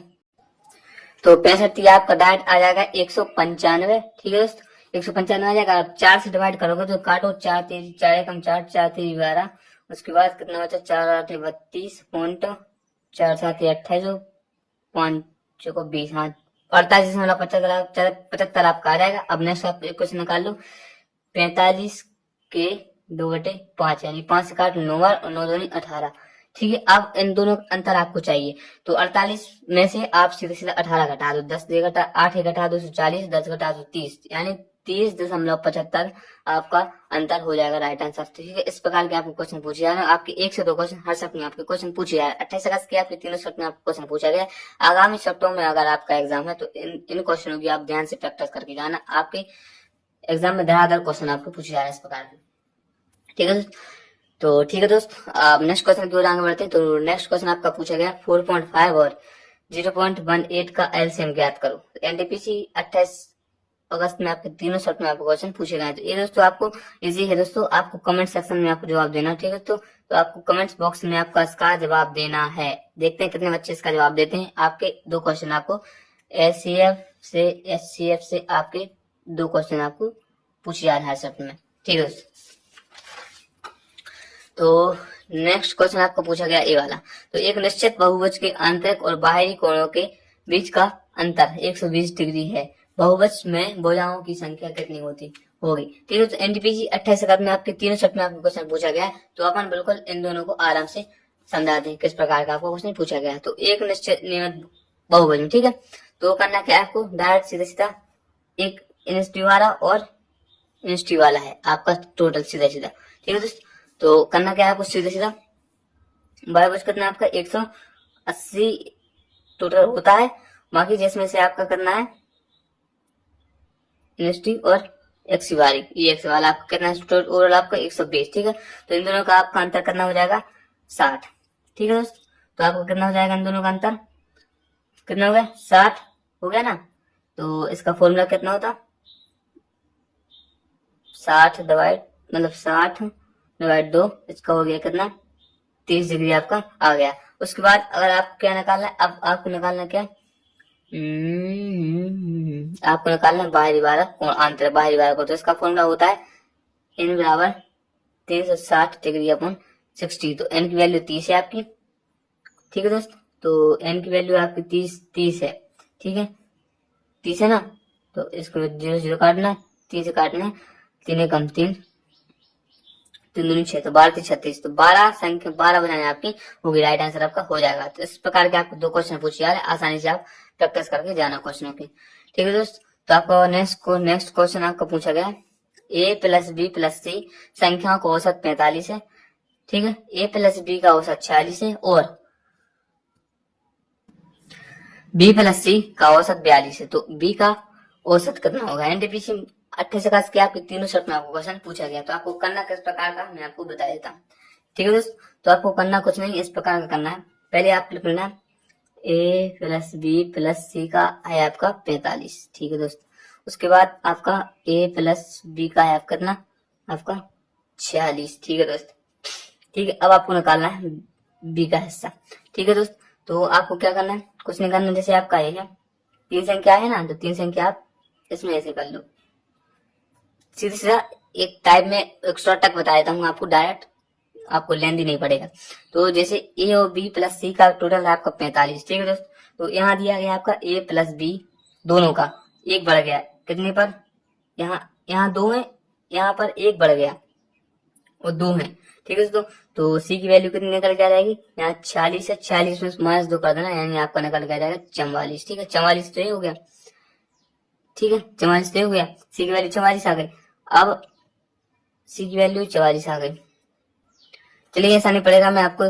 A: तो 65 तिया आपका डायरेक्ट आ जाएगा 195, ठीक है दोस्त, 195 आ जाएगा। आप 4 से डिवाइड करोगे तो काटो, 4 तेरी 4 एकम 4, 4 तेरी 12, उसके बाद कितना बचा, 4 आठ 32 पॉइंट, 4 7 28, 5 चौको 20, हाँ 48.75 75 आपका आ जाएगा। अब नेक्स्ट आप क्वेश्चन निकाल लो, 45 के 2/5, यानी 5 से काट 9 बार और 9 दूनी 18, ठीक है। अब इन दोनों का अंतर आपको चाहिए, तो 48 में से आप सीधे सीधा 18 घटा दो, 10 दे घटा 8 घटा दो 40, 10 घटा दो 30, यानी 30.75 आपका अंतर हो जाएगा राइट आंसर, ठीक है। इस प्रकार के आपको क्वेश्चन पूछे जा रहे हैं, आपके 1 से 2 क्वेश्चन हर सप्ताह में आपके क्वेश्चन पूछे जा रहे हैं। 28 अगस्त के आपके तीनों सप्ताह में आपको क्वेश्चन पूछा गया है। आगामी सप्ताहों में अगर आपका एग्जाम है तो इन क्वेश्चनों की आप ध्यान से प्रैक्टिस करके जाना, आपके एग्जाम में धड़ाधड़ क्वेश्चन आपको पूछे जा रहे हैं इस प्रकार के, ठीक है। तो ठीक है दोस्त, अब नेक्स्ट क्वेश्चन की ओर आगे बढ़ते हैं। तो नेक्स्ट क्वेश्चन आपका पूछा गया 4.5 और 0.18 का एलसीएम ज्ञात करो। एनटीपीसी 28 अगस्त में आपके तीनों शर्ट में आपको क्वेश्चन पूछे गए हैं। तो ये दोस्तों आपको इजी है दोस्तों, आपको कमेंट सेक्शन में आपको जवाब देना, ठीक है। तो आपको कमेंट्स बॉक्स में आपका इसका जवाब देना है। देखते हैं कितने बच्चे इसका जवाब देते हैं। आपके 2 क्वेश्चन आपको एचसीएफ से एचसीएफ से आपके 2 क्वेश्चन आपको पूछे जा रहे हैं शर्ट में, ठीक है दोस्तों। तो नेक्स्ट क्वेश्चन आपको पूछा गया ए वाला, तो एक निश्चित बहुभुज के आंतरिक और बाहरी कोणों के बीच का अंतर 120 डिग्री है, बहुभुज में भुजाओं की संख्या कितनी होगी, ठीक है। तो एनटीपीसी 28 अगस्त में आपके तीनों सेट में आपको क्वेश्चन पूछा गया है। तो अपन बिल्कुल इन दोनों को आराम से समझा दें किस प्रकार का आपको क्वेश्चन पूछा गया है। तो एक निश्चित नियमित बहुभुज में, ठीक है, तो करना क्या है आपको, डायरेक्ट सीधा सीधा एक इंस्टी वाला और इंस्टी वाला है आपका टोटल सीधा सीधा, ठीक है दोस्तों। तो करना क्या है आपको, सीधा सीधा बहुभुज कितना आपका 180 टोटल होता है, बाकी जिसमें से आपका करना है इंस्टी और एक्सी वाली, ये एक्स वाला आपका कितना है ओवरऑल आपका 120, ठीक है। तो इन दोनों का आपका अंतर करना हो जाएगा 60, ठीक है दोस्त। तो आपको कितना हो जाएगा इन दोनों का अंतर, कितना हो गया 60 हो गया ना। तो इसका फॉर्मूला कितना होता, 60 डिवाइड 2, इसका हो गया कितना 30 डिग्री आपका आ गया। उसके बाद अगर आप क्या निकालना है, अब आपको निकालना क्या, आपको निकालना है बाहरी वाला कोण आंतरिक बाहरी वाला को। तो इसका फॉर्मूला होता है n बराबर 360 डिग्री अपॉन 60। तो n की वैल्यू 30 है आपकी, ठीक है दोस्त। तो n की वैल्यू आपकी 30 है, ठीक है, 30 है ना। तो इसको 0 0 काटना है, 3 से काटना है, 3 एकम 3, 3 दूनी 6, तो 12 36, तो 12 संख्या 12 बनाने आपकी होगी, राइट आंसर आपका हो जाएगा। तो इस प्रकार के आपको 2 क्वेश्चन पूछे जा रहे हैं, आसानी से आप प्रैक्टिस करके जाना क्वेश्चनों की, ठीक है दोस्त। तो आपको नेक्स्ट क्वेश्चन आपका पूछा गया है a प्लस बी प्लस सी संख्याओं का औसत 45 है, ठीक है। a प्लस बी का औसत 46 है और b प्लस सी का औसत 42 है। तो b का औसत कितना होगा, एनटीपीसी 28 अगस्त के आपके तीनों शर्ट में आपको क्वेश्चन पूछा गया। तो आपको करना किस प्रकार का मैं आपको बता देता हूँ, ठीक है दोस्त। तो आपको करना कुछ नहीं, इस प्रकार का करना है। पहले आप लिखना a प्लस बी प्लस सी का है आपका 45, ठीक है दोस्त। उसके बाद आपका a प्लस बी का है आपका कितना, आपका 46, ठीक है दोस्त, ठीक है। अब आपको निकालना है b का हिस्सा, ठीक है दोस्त। तो आपको क्या करना है, कुछ नहीं करना, जैसे आपका ये है 3 संख्या है ना, तो 3 संख्या आप इसमें ऐसे कर लो, सीधा सीधा एक टाइप में एक शॉर्टकट बता देता हूँ आपको, डायरेक्ट आपको लेंदी नहीं पड़ेगा। तो जैसे ए और बी प्लस सी का टोटल है आपका 45, ठीक है दोस्त। तो यहाँ दिया गया आपका ए प्लस बी दोनों का एक बढ़ गया, कितने पर, यहाँ 2 है, यहाँ पर एक बढ़ गया और 2 है, ठीक है दोस्तों। तो सी की वैल्यू कितनी निकल के आ जाएगी, यहाँ 46 है, 46 में माइनस 2 कर देना, यानी आपका निकल के आ जाएगा 44, ठीक है। 44 तो ये हो गया, ठीक है, 44 तो ये हो गया, सी की वैल्यू 44 आ गई। अब सी की वैल्यू 44 आ गई, चलिए ऐसा नहीं पड़ेगा, मैं आपको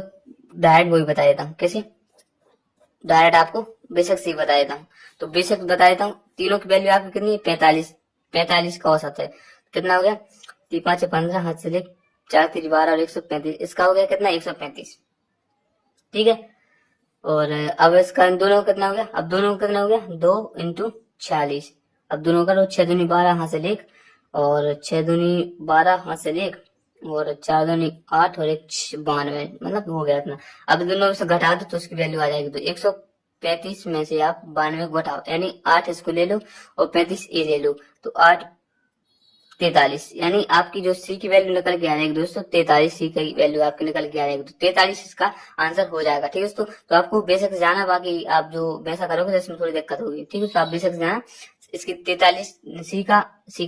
A: डायरेक्ट वही बता देता हूँ, कैसे, डायरेक्ट आपको बेशक सी बता देता हूँ। तो बेशक बता देता हूँ, तीनों की वैल्यू आपकी कितनी है 45, 45 का औसत है, कितना हो गया 3 5 15, हाथ से ले 4 3 12 और 135, इसका हो गया कितना 135, ठीक है। और अब इसका इन दोनों का कितना हो गया, अब दोनों का कितना हो गया 2 × 46 अब दोनों करो, 6 दूनी 12 हासिल 1 और 6 दूनी 12 हासिल 1 और 4 दूनी 8 और 1 92, मतलब हो गया इतना। अब दोनों में से घटा दो तो उसकी वैल्यू आ जाएगी। तो 135 में से आप 92 को घटाओ, यानी 8 इसको ले लो और 35 ये ले लो, तो 8 43, यानी आपकी जो सी की वैल्यू निकल के आ जाएगी दोस्तों 43, सी की वैल्यू आपकी निकल के आ जाएगी। तो 43 इसका आंसर हो जाएगा। ठीक है दोस्तों, तो आपको बेसिक से जाना, बाकी आप जो वैसा करोगे तो इसमें थोड़ी दिक्कत होगी। ठीक है, तो आप बेसिक से जाना, इसकी 43 सी का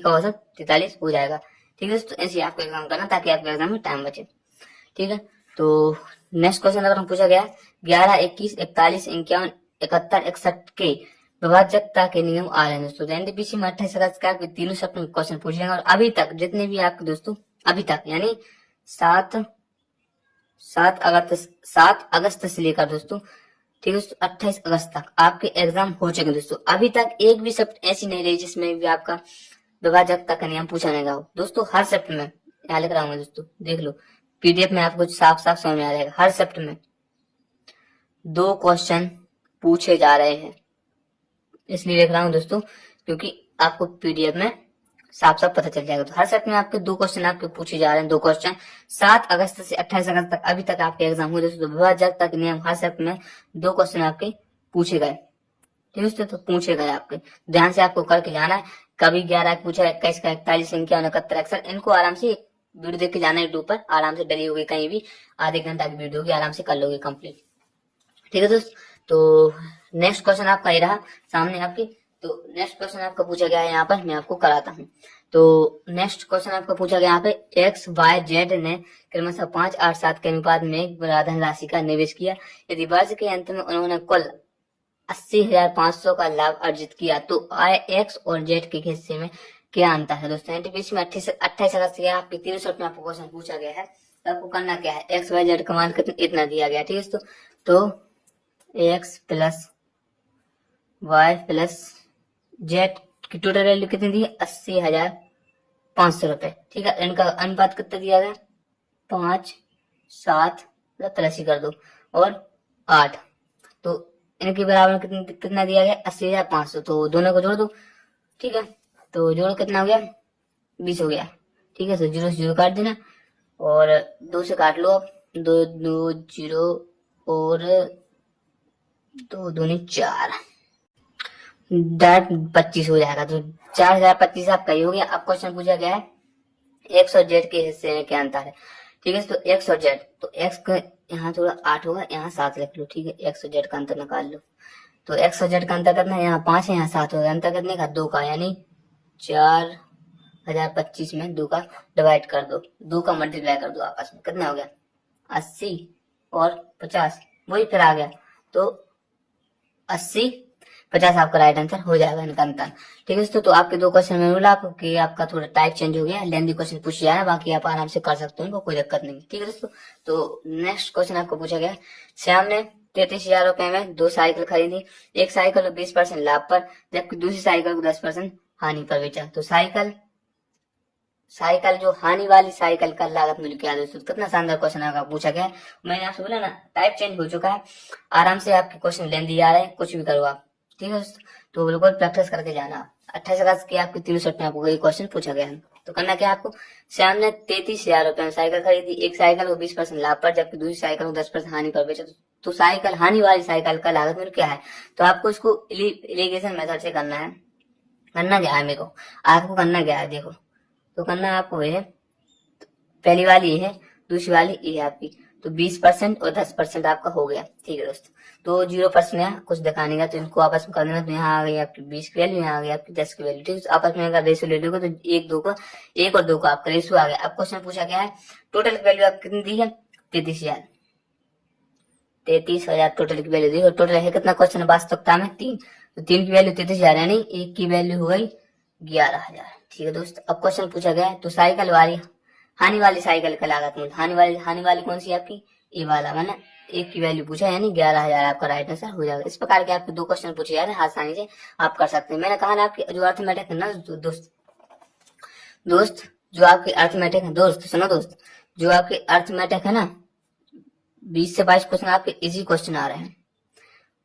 A: औसत 43 हो जाएगा। ठीक है दोस्तों, ऐसे आपको एग्जाम करना ताकि आपके एग्जाम में टाइम बचे। ठीक है, तो नेक्स्ट क्वेश्चन अगर हम पूछा गया 11, 21, 41, 51, 71, 61 के विभाजकता के नियम आ रहे हैं दोस्तों। एनटीपीसी में 28 अगस्त का तीनों शब्द में क्वेश्चन पूछे जाएंगे और अभी तक जितने भी आपके दोस्तों अभी तक यानी 7 अगस्त से लेकर दोस्तों, ठीक है दोस्तों, 28 अगस्त तक आपके एग्जाम हो चुके दोस्तों। अभी तक एक भी शब्द ऐसी नहीं रही जिसमें भी आपका विभाजकता का नियम पूछा नहीं हो दोस्तों। हर शब्द में यहाँ लिख रहा हूँ दोस्तों, देख लो पीडीएफ में आपको साफ साफ समझ में आ जाएगा। हर शब्द में 2 क्वेश्चन पूछे जा रहे हैं, इसलिए लिख रहा हूँ दोस्तों क्योंकि आपको पीडीएफ में साफ साफ पता चल जाएगा। तो हर सेट में आपके 2 क्वेश्चन आपके पूछे जा रहे हैं, 2 क्वेश्चन 7 अगस्त से 28 अगस्त तक अभी तक आपके एग्जाम हुए दोस्तों। विभाजकता के नियम हर सेट में 2 क्वेश्चन आपके पूछे गए। ठीक है दोस्तों, तो पूछे गए आपके, ध्यान से आपको करके जाना है। कभी 11 पूछा, 21 का, 41, 51, 71, 61, इनको आराम से वीडियो देख के जाना है यूट्यूब पर, आराम से डली होगी कहीं भी, आधे घंटा की वीडियो होगी, आराम से कर लोगे कंप्लीट। ठीक है दोस्त, तो नेक्स्ट क्वेश्चन आपका ये रहा सामने आपके। तो नेक्स्ट क्वेश्चन आपका पूछा गया है यहाँ पर, मैं आपको कराता हूँ। तो नेक्स्ट क्वेश्चन आपका पूछा गया यहाँ पे, एक्स वाई जेड ने क्रमशः 5, 8, 7 के अनुपात में एक धन राशि का निवेश किया। यदि वर्ष के अंत में उन्होंने कुल 80,500 का लाभ अर्जित किया तो आय एक्स और जेड के हिस्से में क्या अंतर है दोस्तों। एनटीपीसी में 28 अगस्त से आपके 3 शर्ट में आपको क्वेश्चन पूछा गया है। तो आपको करना क्या है, एक्स वाई जेड का मान इतना दिया गया। ठीक है तो x plus y plus z की टोटल वैल्यू कितनी दी है, 80,500 रुपए। ठीक है, इनका अनुपात कितना दिया गया, 5, 7 प्लस ही कर दो और 8, तो इनके बराबर कितना दिया गया, 80,500। तो दोनों को जोड़ दो। ठीक है, तो जोड़ कितना हो गया, 20 हो गया। ठीक है, तो 0 से 0 काट देना और 2 से काट लो, 2 2 0 और 2 दूनी 4, 25 हो जाएगा। तो 4025 आपका ही हो गया। अब क्वेश्चन पूछा गया है एक्स और जेड के हिस्से में क्या अंतर है। ठीक है, तो एक्स और जेड, तो एक्स का यहाँ थोड़ा 8 होगा, यहाँ 7 लिख लो। ठीक है, एक्स और जेड का अंतर निकाल लो। तो एक्स और जेड का अंतर कितना है, यहाँ 5 है, यहाँ 7 होगा। अंतर कितने का, 2 का, यानी 4025 में 2 का डिवाइड कर दो, 2 का मल्टीप्लाई कर दो आपस में, कितना हो गया, 80 और 50, वही फिर आ गया। तो 80, 50 आपका राइट आंसर हो जाएगा इनका अंतर। ठीक है दोस्तों, तो आपके 2 क्वेश्चन में मिला आपको कि आपका थोड़ा टाइप चेंज हो गया, लेंदी क्वेश्चन पूछ जाए, बाकी आप आराम से कर सकते हो, कोई दिक्कत नहीं। ठीक है दोस्तों, तो नेक्स्ट क्वेश्चन आपको पूछा गया, श्याम ने 33,000 रुपए में 2 साइकिल खरीदी। एक साइकिल को 20% लाभ पर जबकि दूसरी साइकिल को 10% हानि पर बेचा। तो साइकिल जो हानि वाली साइकिल का लागत मूल्य क्या है दोस्तों। कितना शानदार क्वेश्चन आपका पूछा गया है। मैंने आपसे बोला ना टाइप चेंज हो चुका है, आराम से आपके क्वेश्चन लेंदी आ रहे हैं, कुछ भी करो आप। ठीक है दोस्तों, तो बिल्कुल प्रैक्टिस करके जाना। 28 अगस्त की आपकी 3 सेट में आपको ये क्वेश्चन पूछा गया है। तो करना क्या आपको, श्याम ने 33,000 रुपए में साइकिल खरीदी। एक साइकिल को 20% लाभ पर जबकि दूसरी साइकिल को 10% हानि पर बेचा। तो साइकिल हानि वाली साइकिल का लागत मूल्य क्या है। तो आपको इसको इलीगेशन मेथड से करना है। करना क्या है, मेरे को आपको करना क्या है, देखो तो करना आपको ये है, पहली वाली ये है, दूसरी वाली ये है आपकी। तो 20% और 10% आपका हो गया। ठीक है दोस्तों, तो 0% है कुछ दिखाने का, तो इनको आपस में कर देना। तो यहाँ आ गई आपकी 20 की वैल्यू, यहाँ आ गई आपकी 10 की वैल्यू। ठीक है, आपस में अगर रेशो ले लोगे तो 1 और 2 का आपका रेशो आ गया। अब क्वेश्चन पूछा गया है टोटल की वैल्यू आप कितनी दी है, 33,000। 33,000 टोटल की वैल्यू दी और टोटल है कितना क्वेश्चन वास्तविकता में 3। तो 3 की वैल्यू 33,000 यानी 1 की वैल्यू हो गई 11,000। ठीक है दोस्त, अब क्वेश्चन पूछा गया है तो साइकिल वाली हानि वाली साइकिल का लागत मूल्य, हानि वाली कौन सी आपकी, ये वाला, मैंने 1 की वैल्यू पूछा यानी 11,000 आपका राइट आंसर हो जाएगा। इस प्रकार के आपके 2 क्वेश्चन पूछे जा रहे हैं, आसानी से आप कर सकते हैं। मैंने कहा ना आपकी जो अर्थमेटिक है ना दोस्त जो आपकी अर्थमेटिक है दोस्त, सुनो दोस्त, जो आपकी अर्थमेटिक है ना 20 से 22 क्वेश्चन आपके इजी क्वेश्चन आ रहे हैं।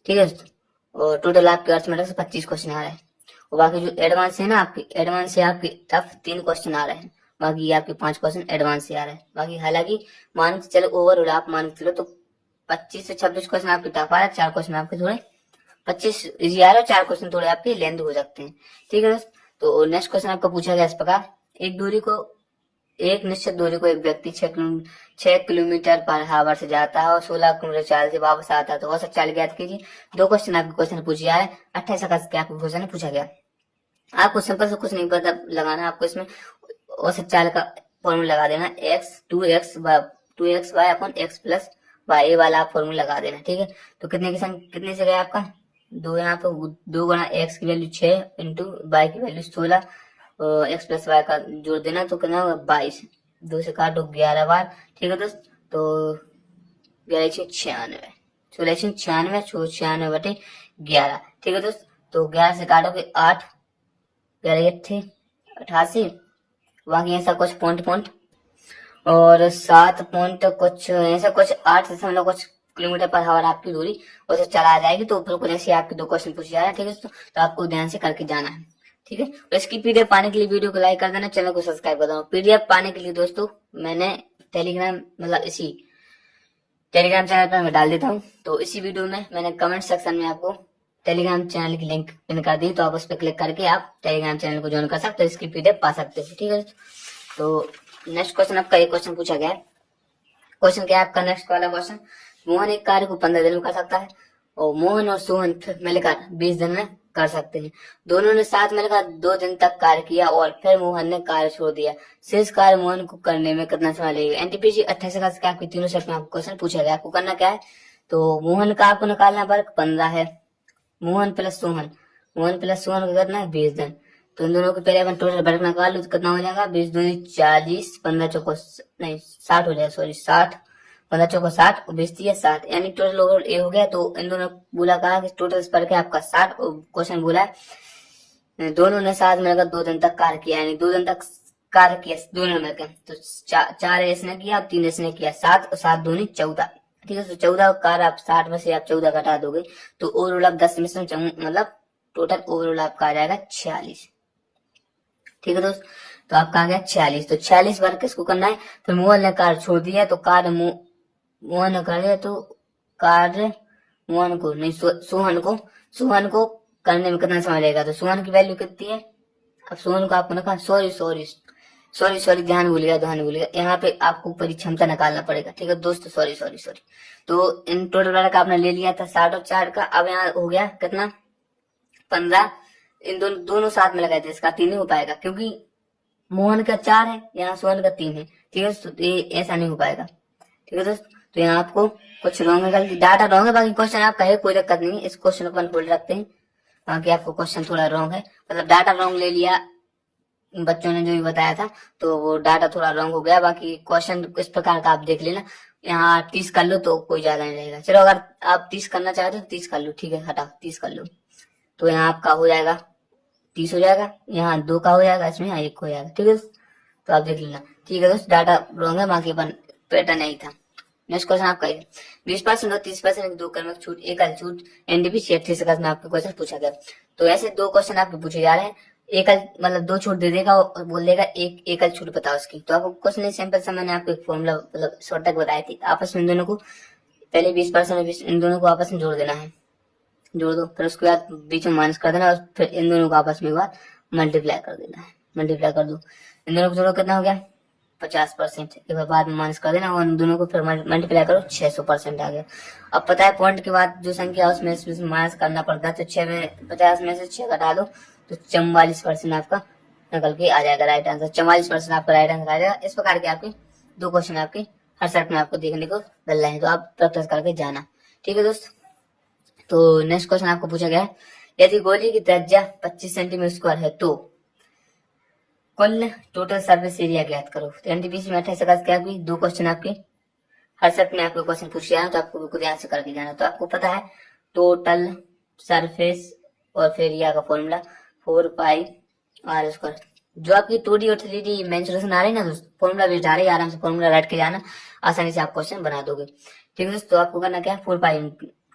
A: ठीक है दोस्तों, और टोटल आपके अर्थमेटिक से 25 क्वेश्चन आ रहे हैं। और बाकी जो एडवांस है ना आपकी, एडवांस से आपके टफ 3 क्वेश्चन आ रहे हैं, बाकी ये आपके 5 क्वेश्चन एडवांस से आ रहे हैं। बाकी हालांकि मान के चलो ओवरऑल आप मान के चलो तो 25 से 26 क्वेश्चन आपके टफ आ रहे हैं, 4 क्वेश्चन आपके थोड़े 25 इजी आ रहे हैं, 4 क्वेश्चन थोड़े आपके लेंथ हो सकते हैं। ठीक है दोस्त, तो नेक्स्ट क्वेश्चन आपका पूछा गया इस प्रकार, एक निश्चित दूरी को एक व्यक्ति 6 किलोमीटर पर हावर से जाता है और 16 किलोमीटर चाल से वापस आता है, तो औसत चाल ज्ञात कीजिए। 2 क्वेश्चन आपके क्वेश्चन पूछे जा रहे हैं, 28 अगस्त के आपको क्वेश्चन पूछा गया। आपको सिंपल से कुछ नहीं पता लगाना, आपको इसमें औसत चाल का फॉर्मूला लगा देना, टू एक्स वाई अपन एक्स प्लस वाई, ये वाला आप फॉर्मूला लगा देना। ठीक है, तो कितने से गया आपका 2, यहाँ पे 2 गुना एक्स की वैल्यू 6 इंटू वाई की वैल्यू 16, एक्स प्लस वाई का जोड़ देना तो कितना होगा 22, 2 से काटो 11 बार। ठीक है दोस्त, तो 1196, 96 बटे 11। ठीक है दोस्त, तो 11 से काटोगे 8, 11 88, बाकी ऐसा कुछ पॉइंट और 7 पॉइंट कुछ ऐसा कुछ 8 कुछ किलोमीटर पर हावर आपकी दूरी उसे चला जाएगी। तो बिल्कुल ऐसे आपके 2 क्वेश्चन पूछे जा रहे हैं। ठीक है दोस्तों, तो आपको ध्यान से करके जाना है। ठीक है, और इसकी पीडीएफ पाने के लिए वीडियो को लाइक कर देना, चैनल को सब्सक्राइब कर देना। पीडीएफ पाने के लिए दोस्तों मैंने टेलीग्राम मतलब इसी टेलीग्राम चैनल पर मैं डाल देता हूँ, तो इसी वीडियो में मैंने कमेंट सेक्शन में आपको टेलीग्राम चैनल की लिंक पिन कर दी, तो आप उस पर क्लिक करके आप टेलीग्राम चैनल को ज्वाइन कर सकते हो, इसकी पीडीएफ पा सकते हो। ठीक है, तो नेक्स्ट क्वेश्चन आपका एक क्वेश्चन पूछा गया है। क्वेश्चन क्या है आपका नेक्स्ट वाला क्वेश्चन, मोहन एक कार्य को 15 दिन में कर सकता है और मोहन और सोहन मिलकर 20 दिन में कर सकते हैं। दोनों ने साथ मिलकर 2 दिन तक कार्य किया और फिर मोहन ने कार्य छोड़ दिया। शेष कार्य मोहन को करने में कितना समय लगेगा। एनटीपीसी 28 अगस्त के आपके तीनों सेट में आपको क्वेश्चन पूछा गया। आपको करना क्या है, तो मोहन का आपको निकालना वर्ग 15 है, मोहन प्लस सोहन का कितना है 20 दिन। तो इन दोनों के पहले अपन टोटल वर्ग निकाल लो तो कितना हो जाएगा 20 दूनी 40, 15 चौको नहीं 60 हो जाएगा, सॉरी 60, 15 चौको 60 और 20 है 60, यानी टोटल ओवरऑल ए हो गया। तो इन दोनों बोला कहा कि टोटल पर क्या आपका 60, क्वेश्चन बोला है दोनों ने साथ मिलकर 2 दिन तक कार्य किया, यानी 2 दिन तक कार्य किया दोनों ने मिलकर। तो 4 इसने किया और 3 इसने किया, 7 और 7 दूनी 14। ठीक है, तो 14 कार्य आप 60 में से आप 14 घटा दोगे तो ओवरऑल आप 10 में से मतलब टोटल ओवरऑल आपका आ जाएगा 46। ठीक है दोस्त, तो आपका आ गया 46। तो 46 बार किसको करना है, फिर मोहन ने कार्य छोड़ दिया तो कार्य मोहन ने कर दिया, तो कार्य मोहन को नहीं सोहन को करने में कितना समय लगेगा। तो सोहन की वैल्यू कितनी है, अब सोहन को आपको निकाल सॉरी ध्यान भूलिएगा, यहाँ पे आपको परिक्षमता निकालना पड़ेगा। ठीक है दोस्तों, सॉरी। तो इन टोटल वाला का आपने ले लिया था 60 और 4 का, अब यहाँ हो गया कितना 15, इन दोनों साथ में लगाए थे, इसका 3 नहीं हो पाएगा क्योंकि मोहन का 4 है, यहाँ सोहन का 3 है। ठीक है, तो ये ऐसा नहीं हो पाएगा। ठीक है दोस्त, तो यहाँ आपको कुछ रॉन्ग है, डाटा रॉन्ग है, बाकी क्वेश्चन आपका है कोई दिक्कत नहीं, इस क्वेश्चन अपन होल्ड रखते हैं। बाकी आपको क्वेश्चन थोड़ा रॉन्ग है, मतलब डाटा रॉन्ग ले लिया बच्चों ने जो भी बताया था, तो वो डाटा थोड़ा रॉन्ग हो गया। बाकी क्वेश्चन इस प्रकार का आप देख लेना, यहाँ 30 कर लो तो कोई ज्यादा नहीं रहेगा। चलो अगर आप 30 करना चाहते हो तो 30 कर लो, ठीक है हटा 30 कर लो, तो यहाँ आपका हो जाएगा 30 हो जाएगा, यहाँ 2 का हो जाएगा, इसमें यहाँ 1 हो जाएगा। ठीक है, तो आप देख लेना। ठीक है दोस्त, डाटा रॉन्ग है, बाकी अपन पैटर्न नहीं था। नेक्स्ट क्वेश्चन आपका 20% और 30% 2 क्रमिक छूट, एकल छूट, एनडीपीसी 38 अगस्त में आपके क्वेश्चन पूछा गया। तो ऐसे 2 क्वेश्चन आपके पूछे जा रहे हैं, एकल मतलब 2 छूट दे देगा और बोल देगा एक एकल छूट बताओ उसकी। तो आपको कुछ नहीं, सिंपल सा मैंने आपको एक फॉर्मूला मतलब शॉर्ट तक बताई थी, आपस में इन दोनों को पहले 20% इन दोनों को आपस में जोड़ देना है, जोड़ दो, फिर उसके बाद बीच में माइनस कर देना और फिर इन दोनों को आपस में एक बार मल्टीप्लाई कर देना है, मल्टीप्लाई कर दो, इन दोनों को जोड़ो कितना हो गया 50%, एक बार बाद में माइनस कर देना और इन दोनों को फिर मल्टीप्लाई करो 600% आ गया। अब पता है पॉइंट के बाद जो संख्या है उसमें माइनस करना पड़ता है, तो 6 में 50 में से 6 घटा दो तो 44% आपका निकल के आ जाएगा राइट आंसर, 44% आपका राइट आंसर आ जाएगा। इस प्रकार के आपके 2 क्वेश्चन आपके हर सेट में आपको देखने को मिल रहे हैं, तो आप प्रैक्टिस करके जाना। ठीक है दोस्त, तो नेक्स्ट क्वेश्चन आपको पूछा गया है, यदि गोली की त्रिज्या 25 सेंटीमीटर स्क्वायर है तो कुल टोटल सर्विस एरिया ज्ञात करो। तो एनटीपीसी में 28 अगस्त के आपकी 2 क्वेश्चन आपके हर सेट में आपको क्वेश्चन पूछे जाए, तो आपको बिल्कुल ध्यान से करके जाना। तो आपको पता है टोटल सरफेस और फिर एरिया का फॉर्मूला 4 पाई आर स्क्वायर। जो आपकी 2D और 3D मेंसुरेशन आ रही है ना दोस्तों, फॉर्मूला बेस्ड आ रही है, आराम से फॉर्मूला रट के जाना, आसानी से आप क्वेश्चन बना दोगे। ठीक है दोस्तों, तो आपको करना क्या है 4 पाई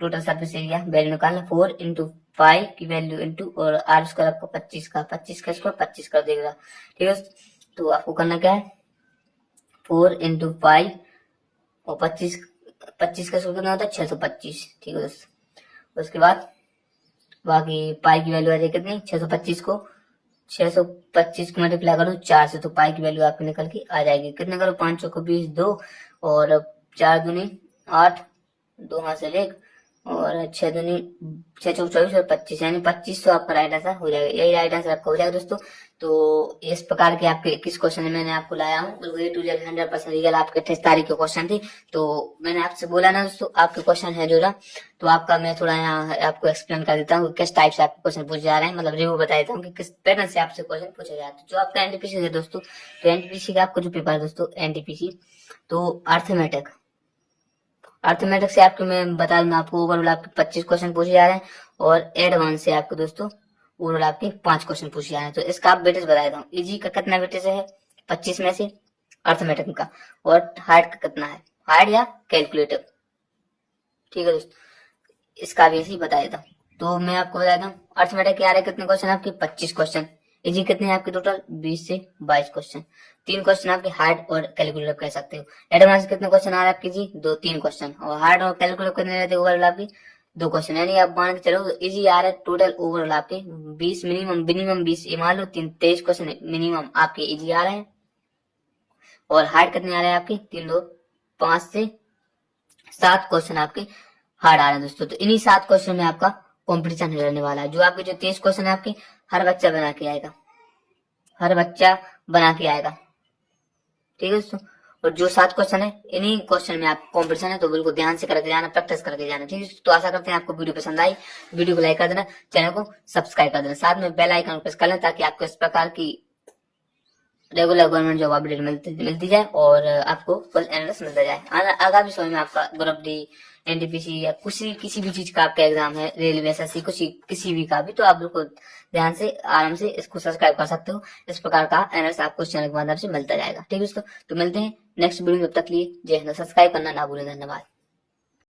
A: टोटल सरफेस एरिया वैल्यू निकालना 4 × 5 की वैल्यू इंटू और आर स्क्वायर आपको 25 का स्क्वायर 25 कर देगा। ठीक है, तो आपको करना क्या है 4 × 5 और 25 का स्क्वायर कितना होता है 625। ठीक है दोस्तों, उसके बाद बाकी पाई की वैल्यू आ जाएगी कितनी 625 को मल्टीप्लाई करो 4 से तो पाई की वैल्यू आपकी निकल के आ जाएगी। कितने करो 5 चौको 20 2 और 4 दूनी 8 2 हाथ से लेक और 6 दूनी 6 चौक 24 और 25 यानी 2500 आपका राइट आंसर हो जाएगा। यही राइट आंसर आपका हो जाएगा दोस्तों। तो इस प्रकार के आपके 21 क्वेश्चन मैंने आपको लाया हूँ, बिल्कुल A to Z 100% रियल आपके 28 तारीख के क्वेश्चन थे। तो मैंने आपसे बोला ना दोस्तों आपके क्वेश्चन है जो ना, तो आपका मैं थोड़ा यहाँ आपको एक्सप्लेन कर देता हूँ किस टाइप से आपके क्वेश्चन पूछे जा रहे हैं, मतलब रिव्यू बता देता हूँ कि किस पैटर्न से आपसे क्वेश्चन पूछे जा रहे हैं। जो आपका एनटीपीसी है दोस्तों, तो एनटीपीसी का आपको जो पेपर है दोस्तों एनटीपीसी तो अर्थमेटिक से आपके मैं बता दूं आपको ओवरऑल आपके 25 क्वेश्चन पूछे जा रहे हैं और एडवांस से आपके दोस्तों ओवरऑल आपके 5 क्वेश्चन पूछे जा रहे हैं। तो इसका आप वेटेज बता देता हूँ। इजी का कितना वेटेज है 25 में से अर्थमेटिक का, और हार्ड का कितना है, हार्ड या कैलकुलेटिव। ठीक है दोस्तों, इसका भी ऐसे ही बता देता हूँ। तो मैं आपको बता देता हूँ अर्थमेटिक के आ रहे कितने क्वेश्चन आपके 25 क्वेश्चन, इजी कितने हैं आपके टोटल 20 से 22 क्वेश्चन, 3 क्वेश्चन आपके हार्ड और कैलकुलेटर कह सकते हो। एडवांस कितने क्वेश्चन आ रहे हैं आपके जी 3 क्वेश्चन, और हार्ड और कैलकुलेटर कितने रहते हैं ओवरऑल आपके 2 क्वेश्चन, यानी आप मान के चलो इजी आ रहा है टोटल ओवरऑल आपके 20 मिनिमम 20 ये मान लो 23 क्वेश्चन मिनिमम आपके इजी आ रहे हैं। और हार्ड कितने आ रहे हैं आपके 3 2 5 से 7 क्वेश्चन आपके हार्ड आ रहे हैं दोस्तों। तो इन्हीं 7 क्वेश्चन में आपका कॉम्पिटिशन रहने वाला है। जो आपके जो 23 क्वेश्चन है आपके हर बच्चा बना के आएगा, ठीक है दोस्तों। और जो 7 क्वेश्चन है इन्हीं क्वेश्चन में आप कॉम्पिटिशन है, तो बिल्कुल ध्यान से करके जाना, प्रैक्टिस करके जाना। ठीक है, तो आशा करते हैं आपको वीडियो पसंद आई। वीडियो को लाइक कर देना, चैनल को सब्सक्राइब कर देना, साथ में बेल आइकन प्रेस कर लेना ताकि आपको इस प्रकार की रेगुलर गवर्नमेंट जॉब अपडेट मिलती जाए और आपको फुल एनालिसिस मिलता जाए। आगामी समय में आपका ग्रुप डी एनटीपीसी या किसी भी चीज का आपका एग्जाम है, रेलवे एसएससी किसी भी का भी, तो आप बिल्कुल ध्यान से आराम से इसको सब्सक्राइब कर सकते हो। इस प्रकार का एनालिसिस आपको इस चैनल के माध्यम से मिलता जाएगा। ठीक है दोस्तों, तो मिलते हैं नेक्स्ट वीडियो में, तब तक लिए जय हिंद। सब्सक्राइब करना ना भूलें। धन्यवाद।